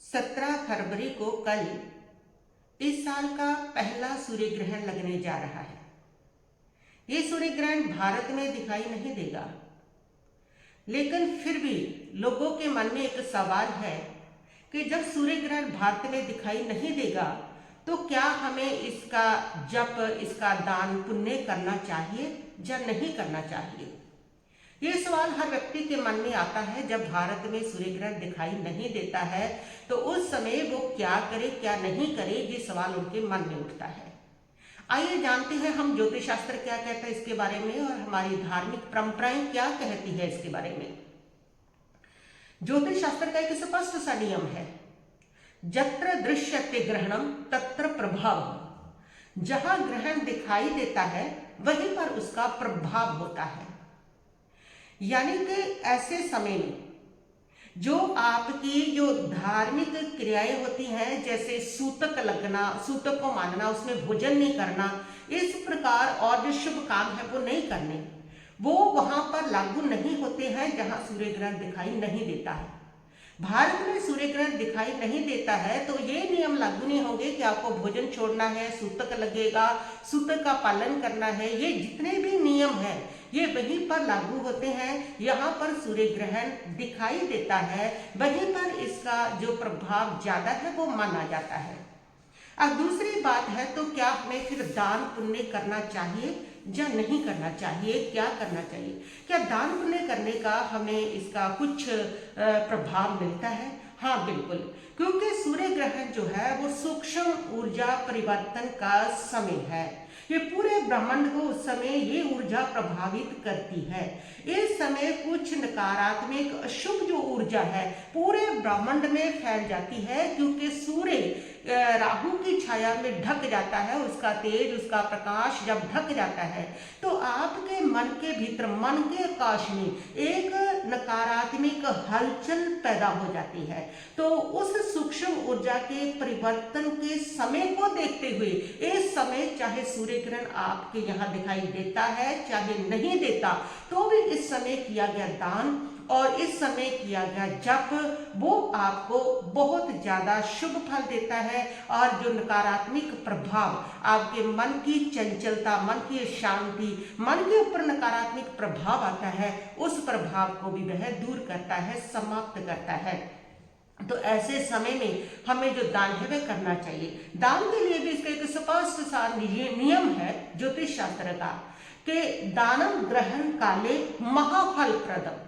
17 फरवरी को कल इस साल का पहला सूर्य ग्रहण लगने जा रहा है। ये सूर्य ग्रहण भारत में दिखाई नहीं देगा, लेकिन फिर भी लोगों के मन में एक सवाल है कि जब सूर्य ग्रहण भारत में दिखाई नहीं देगा तो क्या हमें इसका जप, इसका दान पुण्य करना चाहिए या नहीं करना चाहिए। ये सवाल हर व्यक्ति के मन में आता है। जब भारत में सूर्य ग्रहण दिखाई नहीं देता है तो उस समय वो क्या करे क्या नहीं करे, ये सवाल उनके मन में उठता है। आइए जानते हैं हम ज्योतिष शास्त्र क्या कहता है इसके बारे में और हमारी धार्मिक परंपराएं क्या कहती है इसके बारे में। ज्योतिष शास्त्र का एक स्पष्ट सा नियम है, जत्र दृश्यते ग्रहणम तत्र प्रभाव। जहां ग्रहण दिखाई देता है वहीं पर उसका प्रभाव होता है। यानी कि ऐसे समय में जो आपकी जो धार्मिक क्रियाएं होती हैं, जैसे सूतक लगना, सूतक को मानना, उसमें भोजन नहीं करना, इस प्रकार और जो शुभ काम है वो नहीं करने, वो वहां पर लागू नहीं होते हैं जहां सूर्य ग्रहण दिखाई नहीं देता है। भारत में सूर्य ग्रहण दिखाई नहीं देता है तो ये नियम लागू नहीं होंगे कि आपको भोजन छोड़ना है, सूतक लगेगा, सूतक का पालन करना है। ये जितने भी नियम हैं ये वहीं पर लागू होते हैं। यहाँ पर सूर्य ग्रहण दिखाई देता है, वहीं पर इसका जो प्रभाव ज्यादा है वो माना जाता है। अब दूसरी बात है, तो क्या हमें फिर दान पुण्य करना चाहिए या नहीं करना चाहिए, क्या करना चाहिए? क्या दान पुण्य करने का हमें इसका कुछ प्रभाव मिलता है? हाँ बिल्कुल, क्योंकि सूर्य ग्रहण जो है वो सूक्ष्म ऊर्जा परिवर्तन का समय है। ये पूरे ब्रह्मांड को उस समय ये ऊर्जा प्रभावित करती है। इस समय कुछ नकारात्मक अशुभ जो ऊर्जा है पूरे ब्रह्मांड में फैल जाती है, क्योंकि सूर्य राहु की छाया में ढक जाता है। उसका तेज, उसका प्रकाश जब ढक जाता है तो आपके मन के भीतर, मन के आकाश में एक नकारात्मक हलचल पैदा हो जाती है। तो उस सूक्ष्म ऊर्जा के परिवर्तन के समय को देखते हुए इस समय चाहे सूर्य ग्रहण आपके यहाँ दिखाई देता है चाहे नहीं देता, तो भी इस समय किया गया दान और इस समय किया गया जप वो आपको बहुत ज्यादा शुभ फल देता है। और जो नकारात्मक प्रभाव, आपके मन की चंचलता, मन की शांति, मन के ऊपर नकारात्मक प्रभाव आता है, उस प्रभाव को भी वह दूर करता है, समाप्त करता है। तो ऐसे समय में हमें जो दान है वह करना चाहिए। दान के लिए भी इसका एक स्पष्ट सा नियम है ज्योतिष शास्त्र का कि दानम ग्रहण काले महाफल प्रदम।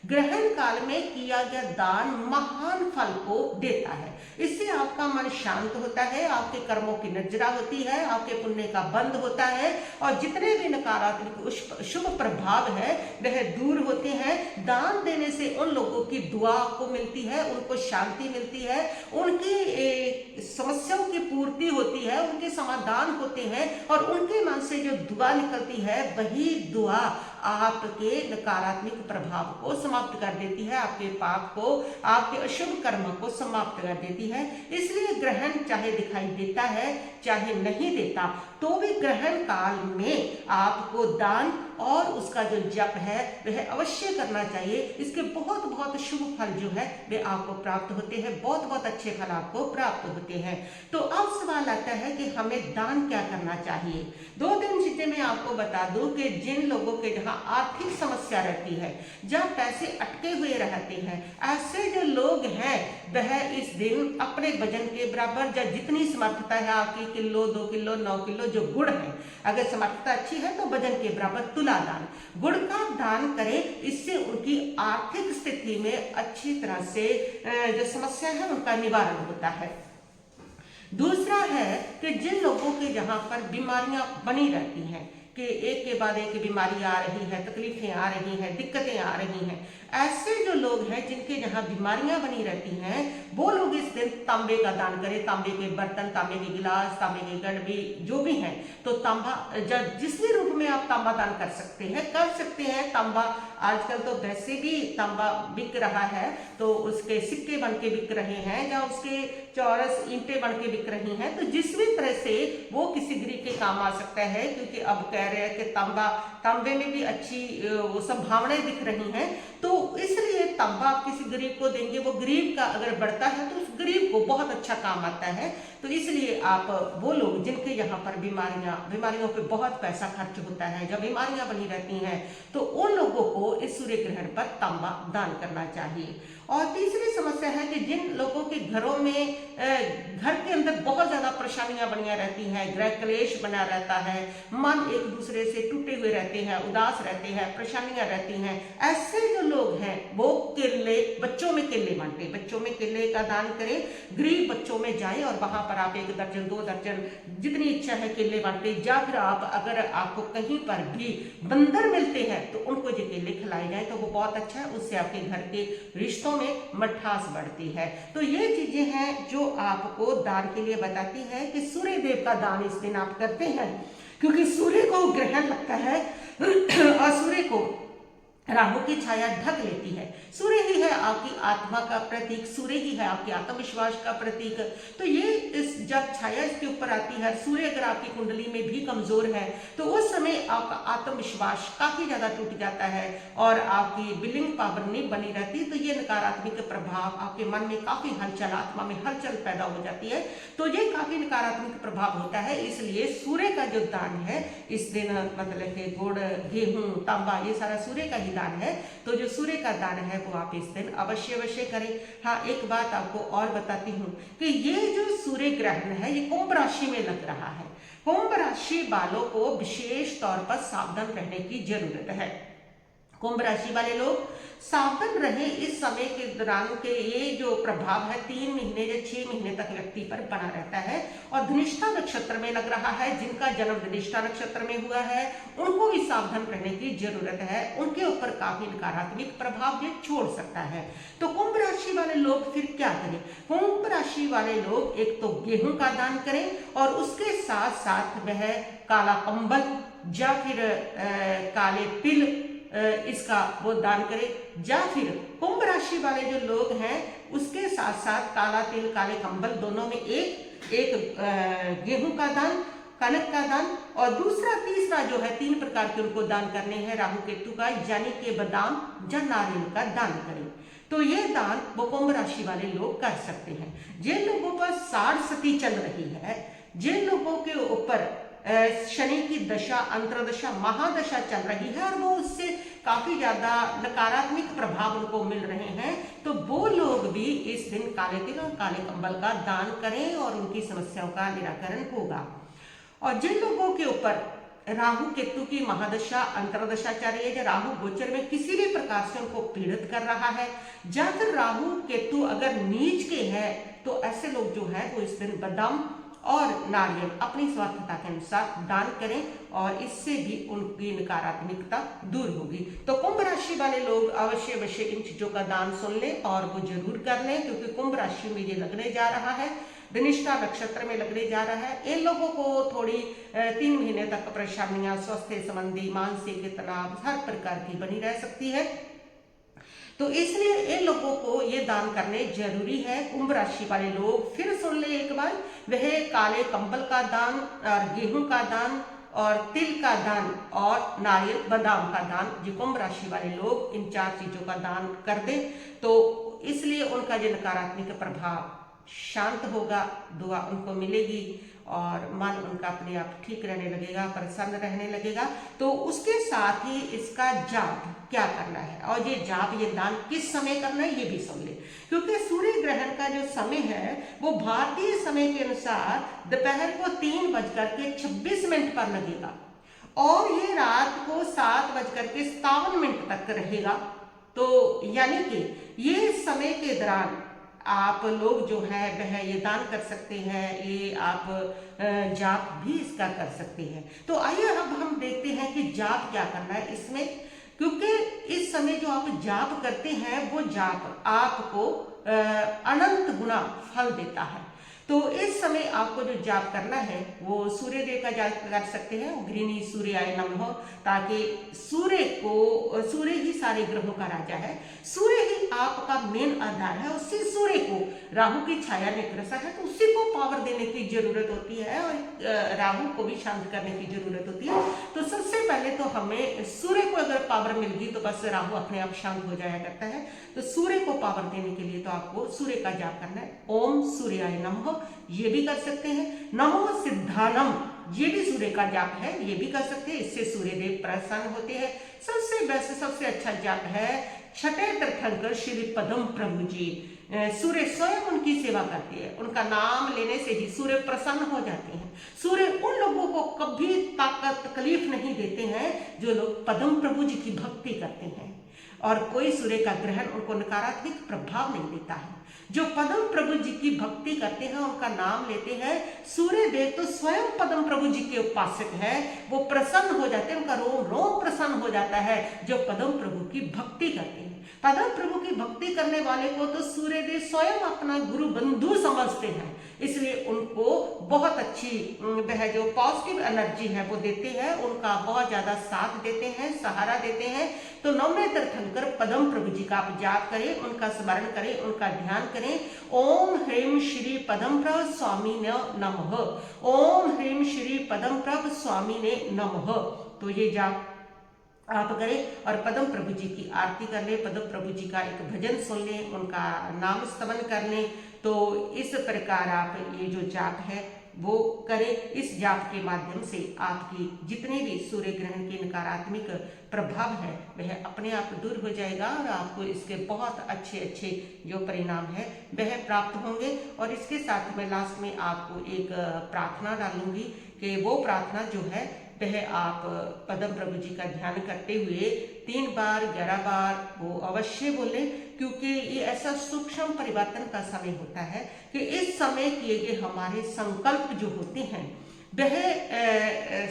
ग्रहण काल में किया गया दान महान फल को देता है। इससे आपका मन शांत होता है, आपके कर्मों की निर्जरा होती है, आपके पुण्य का बंध होता है और जितने भी नकारात्मक शुभ प्रभाव है वह दूर होते हैं। दान देने से उन लोगों की दुआ को मिलती है, उनको शांति मिलती है, उनकी समस्याओं की पूर्ति होती है, उनके समाधान होते हैं और उनके मन से जो दुआ निकलती है वही दुआ आपके नकारात्मक प्रभाव को समाप्त कर देती है, आपके पाप को, आपके अशुभ कर्म को समाप्त कर देती है। इसलिए ग्रहण चाहे दिखाई देता है चाहे नहीं देता, तो भी ग्रहण काल में आपको दान और उसका जो जप है वह अवश्य करना चाहिए। इसके बहुत बहुत शुभ फल जो है वे आपको प्राप्त होते हैं, बहुत बहुत अच्छे फल आपको प्राप्त होते हैं। तो अब सवाल आता है कि हमें दान क्या करना चाहिए। 2-3 चीजें मैं आपको बता दूं कि जिन लोगों के जहाँ आर्थिक समस्या रहती है, जहाँ पैसे अटके हुए रहते हैं, ऐसे जो लोग हैं वह इस दिन अपने वजन के बराबर या जितनी समर्थता है आपकी, किलो, 2 किलो, 9 किलो जो गुड़ है, अगर समर्थता अच्छी है तो वजन के बराबर तुला दान, गुड़ का दान करें। इससे उनकी आर्थिक स्थिति में अच्छी तरह से जो समस्या है उनका निवारण होता है। दूसरा है कि जिन लोगों के जहाँ पर बीमारियां बनी रहती हैं कि एक के बाद एक बीमारी आ रही है, तकलीफें आ रही हैं, दिक्कतें आ रही हैं, ऐसे जो लोग हैं जिनके जहाँ बीमारियां बनी रहती हैं वो लोग इस दिन तांबे का दान करें। तांबे के बर्तन, तांबे के गिलास, तांबे के गड़बे जो भी हैं, तो तांबा जिस भी रूप में आप तांबा दान कर सकते हैं। तांबा आजकल तो वैसे भी तांबा बिक रहा है, तो उसके सिक्के बन के बिक रहे हैं या उसके चौरस ईंटें बन के बिक रही हैं। तो जिस भी तरह से वो किसी गरीब के काम आ सकता है, क्योंकि अब कह रहे हैं कि तांबे में भी अच्छी संभावनाएं दिख रही हैं। तो इसलिए तांबा आप किसी गरीब को देंगे, वो गरीब का अगर बढ़ता है तो उस गरीब को बहुत अच्छा काम आता है। तो इसलिए आप वो लोग जिनके यहाँ पर बीमारियों पे बहुत पैसा खर्च होता है, जब बीमारियां बनी रहती हैं, तो उन लोगों को इस सूर्य ग्रहण पर तांबा दान करना चाहिए। और तीसरी समस्या है कि जिन लोगों के घरों में घर के अंदर बहुत ज्यादा परेशानियां बनिया रहती हैं, गृह क्लेश बना रहता है, मन एक दूसरे से टूटे हुए रहते हैं, उदास रहते हैं, परेशानियां रहती हैं, ऐसे जो लोग हैं वो केले, बच्चों में केले बांटे, बच्चों में केले का दान करें, गरीब बच्चों में जाएं और वहां पर आप 1 दर्जन 2 दर्जन जितनी इच्छा है केले बांटे। या फिर आप अगर आपको कहीं पर भी बंदर मिलते हैं तो उनको ये केले खिलाए जाए तो वो बहुत अच्छा है, उससे आपके घर के रिश्तों में मठास बढ़ती है। तो ये चीजें हैं जो आपको दान के लिए बताती है कि सूर्य देव का दान इस दिन आप करते हैं, क्योंकि सूर्य को ग्रहण लगता है और सूर्य को राहु की छाया ढक लेती है। सूर्य ही है आपकी आत्मा का प्रतीक, सूर्य ही है आपके आत्मविश्वास का प्रतीक। तो ये इस जब छाया इसके ऊपर आती है, सूर्य अगर आपकी कुंडली में भी कमजोर है तो उस समय आपका आत्मविश्वास काफी ज्यादा टूट जाता है और आपकी बिलिंग पावर नहीं बनी रहती। तो ये नकारात्मक प्रभाव आपके मन में काफी हलचल, आत्मा में हलचल पैदा हो जाती है। तो ये काफी नकारात्मक प्रभाव होता है। इसलिए सूर्य का जो दान है इस दिन, मतलब कि गुड़, गेहूं, तांबा, ये सारा सूर्य का ही दान है। तो जो सूर्य का दान है वो आप इस दिन अवश्य करें। हाँ, एक बात आपको और बताती हूँ कि ये जो सूर्य ग्रहण है ये कुंभ राशि में लग रहा है। कुंभ राशि वालों को विशेष तौर पर सावधान रहने की जरूरत है। कुंभ राशि वाले लोग सावधान रहें इस समय के दौरान के ये जो प्रभाव है 3 महीने या 6 महीने तक व्यक्ति पर बना रहता है। और धनिष्ठा नक्षत्र में लग रहा है, जिनका जन्म धनिष्ठा नक्षत्र में हुआ है उनको भी सावधान रहने की जरूरत है। उनके ऊपर काफी नकारात्मक प्रभाव ये छोड़ सकता है। तो कुंभ राशि वाले लोग फिर क्या करें? कुंभ राशि वाले लोग एक तो गेहूं का दान करें और उसके साथ साथ वह काला कंबल या फिर काले तिल इसका वो दान करें। या फिर कुंभ राशि वाले जो लोग हैं उसके साथ साथ काला तिल, काले कंबल दोनों में एक गेहूं का दान, कनक का दान और दूसरा तीसरा जो है 3 प्रकार के उनको दान करने हैं राहु केतु का, यानी कि बादाम या नारियल का दान करें। तो ये दान वो कुंभ राशि वाले लोग कर सकते हैं। जिन लोगों पर साढ़ सती चल रही है, जिन लोगों के ऊपर शनि की दशा, अंतरदशा, महादशा चल रही है और वो उससे काफी ज्यादा नकारात्मक प्रभाव उनको मिल रहे हैं, तो वो लोग भी इस दिन काले तिल और काले कंबल का दान करें और उनकी समस्याओं का निराकरण होगा। और जिन लोगों के ऊपर राहु केतु की महादशा, अंतरदशा चल रही है या राहु गोचर में किसी भी प्रकार से उनको पीड़ित कर रहा है या फिर राहु केतु अगर नीच के हैं, तो ऐसे लोग जो है वो इस दिन बादाम और नारियल अपनी स्वार्थता के अनुसार दान करें और इससे भी उनकी नकारात्मकता दूर होगी। तो कुंभ राशि वाले लोग अवश्य इन चीजों का दान सुन लें और वो जरूर कर लें, क्योंकि कुंभ राशि में ये लगने जा रहा है, धनिष्ठा नक्षत्र में लगने जा रहा है। इन लोगों को थोड़ी 3 महीने तक परेशानियां, स्वास्थ्य संबंधी, मानसिक तनाव हर प्रकार की बनी रह सकती है। तो इसलिए इन लोगों को ये दान करने जरूरी है। कुंभ राशि वाले लोग फिर सुन ले एक बार, वह काले कंबल का दान और गेहूं का दान और तिल का दान और नारियल, बादाम का दान, जो कुंभ राशि वाले लोग इन 4 चीजों का दान कर दें तो इसलिए उनका जो नकारात्मक प्रभाव शांत होगा, दुआ उनको मिलेगी और मन उनका अपने आप ठीक रहने लगेगा, प्रसन्न रहने लगेगा। तो उसके साथ ही इसका जाप क्या करना है और ये जाप, ये दान किस समय करना है ये भी सुन ले, क्योंकि सूर्य ग्रहण का जो समय है वो भारतीय समय के अनुसार दोपहर को 3:26 पर लगेगा और ये रात को 7:57 तक रहेगा। तो यानी कि ये समय के दौरान आप लोग जो है वह ये दान कर सकते हैं, ये आप जाप भी इसका कर सकते हैं। तो आइए अब हम देखते हैं कि जाप क्या करना है इसमें, क्योंकि इस समय जो आप जाप करते हैं वो जाप आपको अनंत गुना फल देता है। तो इस समय आपको जो जाप करना है वो सूर्य देव का जाप कर सकते हैं, गृहिणी सूर्याय नमः, ताकि सूर्य ही सारे ग्रहों का राजा है, सूर्य ही आपका मेन आधार है। उसी सूर्य को राहु की छाया नेत्रसा है, तो उसी को पावर देने की जरूरत होती है और राहु को भी शांत करने की जरूरत होती है। तो सबसे पहले तो हमें सूर्य को अगर पावर मिल गई तो बस राहु अपने आप शांत हो जाया करता है। तो सूर्य को पावर देने के लिए तो आपको सूर्य का जाप करना है। ओम सूर्याय नमः, ये भी कर सकते हैं। नमो सिद्धानम, ये भी सूर्य का जाप है, ये भी कर सकते हैं। इससे सूर्य देव प्रसन्न होते हैं। सबसे बेस्ट, सबसे अच्छा जाप है छठे तीर्थंकर श्री पदम प्रभु जी। सूर्य स्वयं उनकी सेवा करती है, उनका नाम लेने से ही सूर्य प्रसन्न हो जाते हैं। सूर्य उन लोगों को कभी तकलीफ नहीं देते हैं जो लोग पदम प्रभु जी की भक्ति करते हैं, और कोई सूर्य का ग्रहण उनको नकारात्मक प्रभाव नहीं देता है। जो पदम प्रभु जी की भक्ति करते हैं, उनका नाम लेते हैं, सूर्य देव तो स्वयं पदम प्रभु जी के उपासक है, वो प्रसन्न हो जाते हैं, उनका रोम रोम प्रसन्न हो जाता है जो पदम प्रभु की भक्ति करते हैं। पदम प्रभु की भक्ति करने वाले को तो सूर्य देव स्वयं अपना गुरु बंधु समझते हैं, इसलिए उनको बहुत अच्छी वह जो पॉजिटिव एनर्जी है वो देते हैं, उनका बहुत ज्यादा साथ देते हैं, सहारा देते हैं। तो नवमे तीर्थंकर पदम प्रभु जी का आप जाप करें, उनका स्मरण करें, उनका ध्यान करें। ओम ह्रीम श्री पदम प्रभ स्वामी नमः, ओम ह्रीम श्री पदम प्रभ स्वामी ने नमः। तो ये जाप आप करें और पदम प्रभु जी की आरती कर लें, पदम प्रभु जी का एक भजन सुन लें, उनका नाम स्तवन कर लें। तो इस प्रकार आप ये जो जाप है वो करें। इस जाप के माध्यम से आपकी जितने भी सूर्य ग्रहण के नकारात्मक प्रभाव है वह अपने आप दूर हो जाएगा और आपको इसके बहुत अच्छे अच्छे जो परिणाम है वह प्राप्त होंगे। और इसके साथ मैं लास्ट में आपको एक प्रार्थना डालूंगी कि वो प्रार्थना जो है वह आप पदम प्रभु जी का ध्यान करते हुए 3 बार 11 बार वो अवश्य बोलें, क्योंकि ये ऐसा सूक्ष्म परिवर्तन का समय होता है कि इस समय किए गए हमारे संकल्प जो होते हैं वह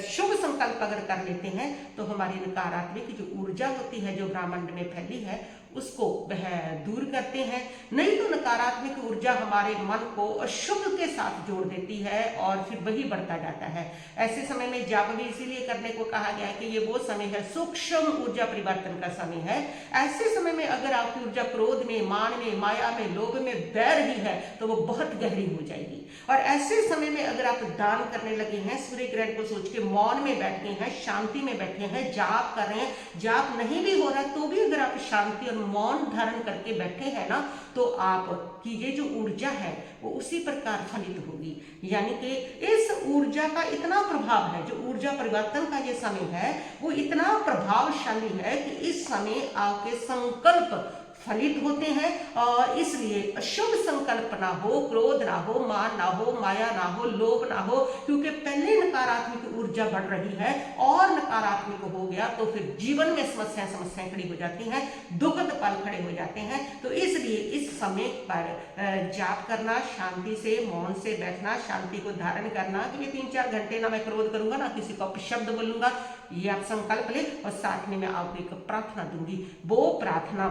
शुभ संकल्प अगर कर लेते हैं तो हमारी नकारात्मक जो ऊर्जा होती है जो ब्रह्मांड में फैली है उसको वह दूर करते हैं। नहीं तो नकारात्मक ऊर्जा हमारे मन को अशुभ के साथ जोड़ देती है और फिर वही बढ़ता जाता है। ऐसे समय में जाप भी इसीलिए करने को कहा गया है कि ये वो समय है, सूक्ष्म ऊर्जा परिवर्तन का समय है। ऐसे समय में अगर आपकी ऊर्जा क्रोध में, मान में, माया में, लोभ में बह रही है तो वो बहुत गहरी हो जाएगी। और ऐसे समय में अगर आप दान करने लगे हैं, सूर्य ग्रहण को सोच के मौन में बैठे हैं, शांति में बैठे हैं, जाप कर रहे हैं, जाप नहीं भी हो रहा तो भी अगर आप शांति और मौन धारण करके बैठे हैं ना, तो आपकी ये जो ऊर्जा है वो उसी प्रकार फलित होगी। यानी कि इस ऊर्जा का इतना प्रभाव है, जो ऊर्जा परिवर्तन का ये समय है वो इतना प्रभावशाली है कि इस समय आपके संकल्प फलित होते हैं। और इसलिए अशुभ संकल्प ना हो, क्रोध ना हो, मान ना हो, माया ना हो, लोभ ना हो, क्योंकि पहले नकारात्मक ऊर्जा बढ़ रही है और नकारात्मक हो गया तो फिर जीवन में समस्याएं खड़ी हो जाती हैं, दुखद पल खड़े हो जाते हैं। तो इसलिए इस समय पर जाप करना, शांति से मौन से बैठना, शांति को धारण करना कि ये 3-4 घंटे ना मैं क्रोध करूंगा, ना किसी को अपशब्द बोलूंगा, ये आप संकल्प ले। और साथ में मैं आपको एक प्रार्थना दूंगी, वो प्रार्थना,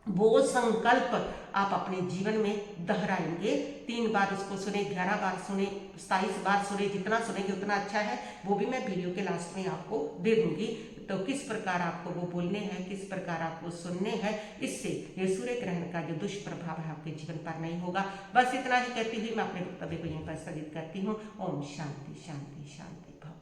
वो संकल्प आप अपने जीवन में दोहराएंगे। 3 बार उसको सुने, 11 बार सुने, 27 बार सुने, जितना सुनेंगे उतना अच्छा है। वो भी मैं वीडियो के लास्ट में आपको दे दूंगी। तो किस प्रकार आपको वो बोलने हैं, किस प्रकार आपको सुनने हैं, इससे ये सूर्य ग्रहण का जो दुष्प्रभाव है आपके जीवन पर नहीं होगा। बस इतना ही कहती हुई मैं अपने वक्तव्य को यहीं पर स्थगित करती हूँ। ओम शांति शांति शांति भव।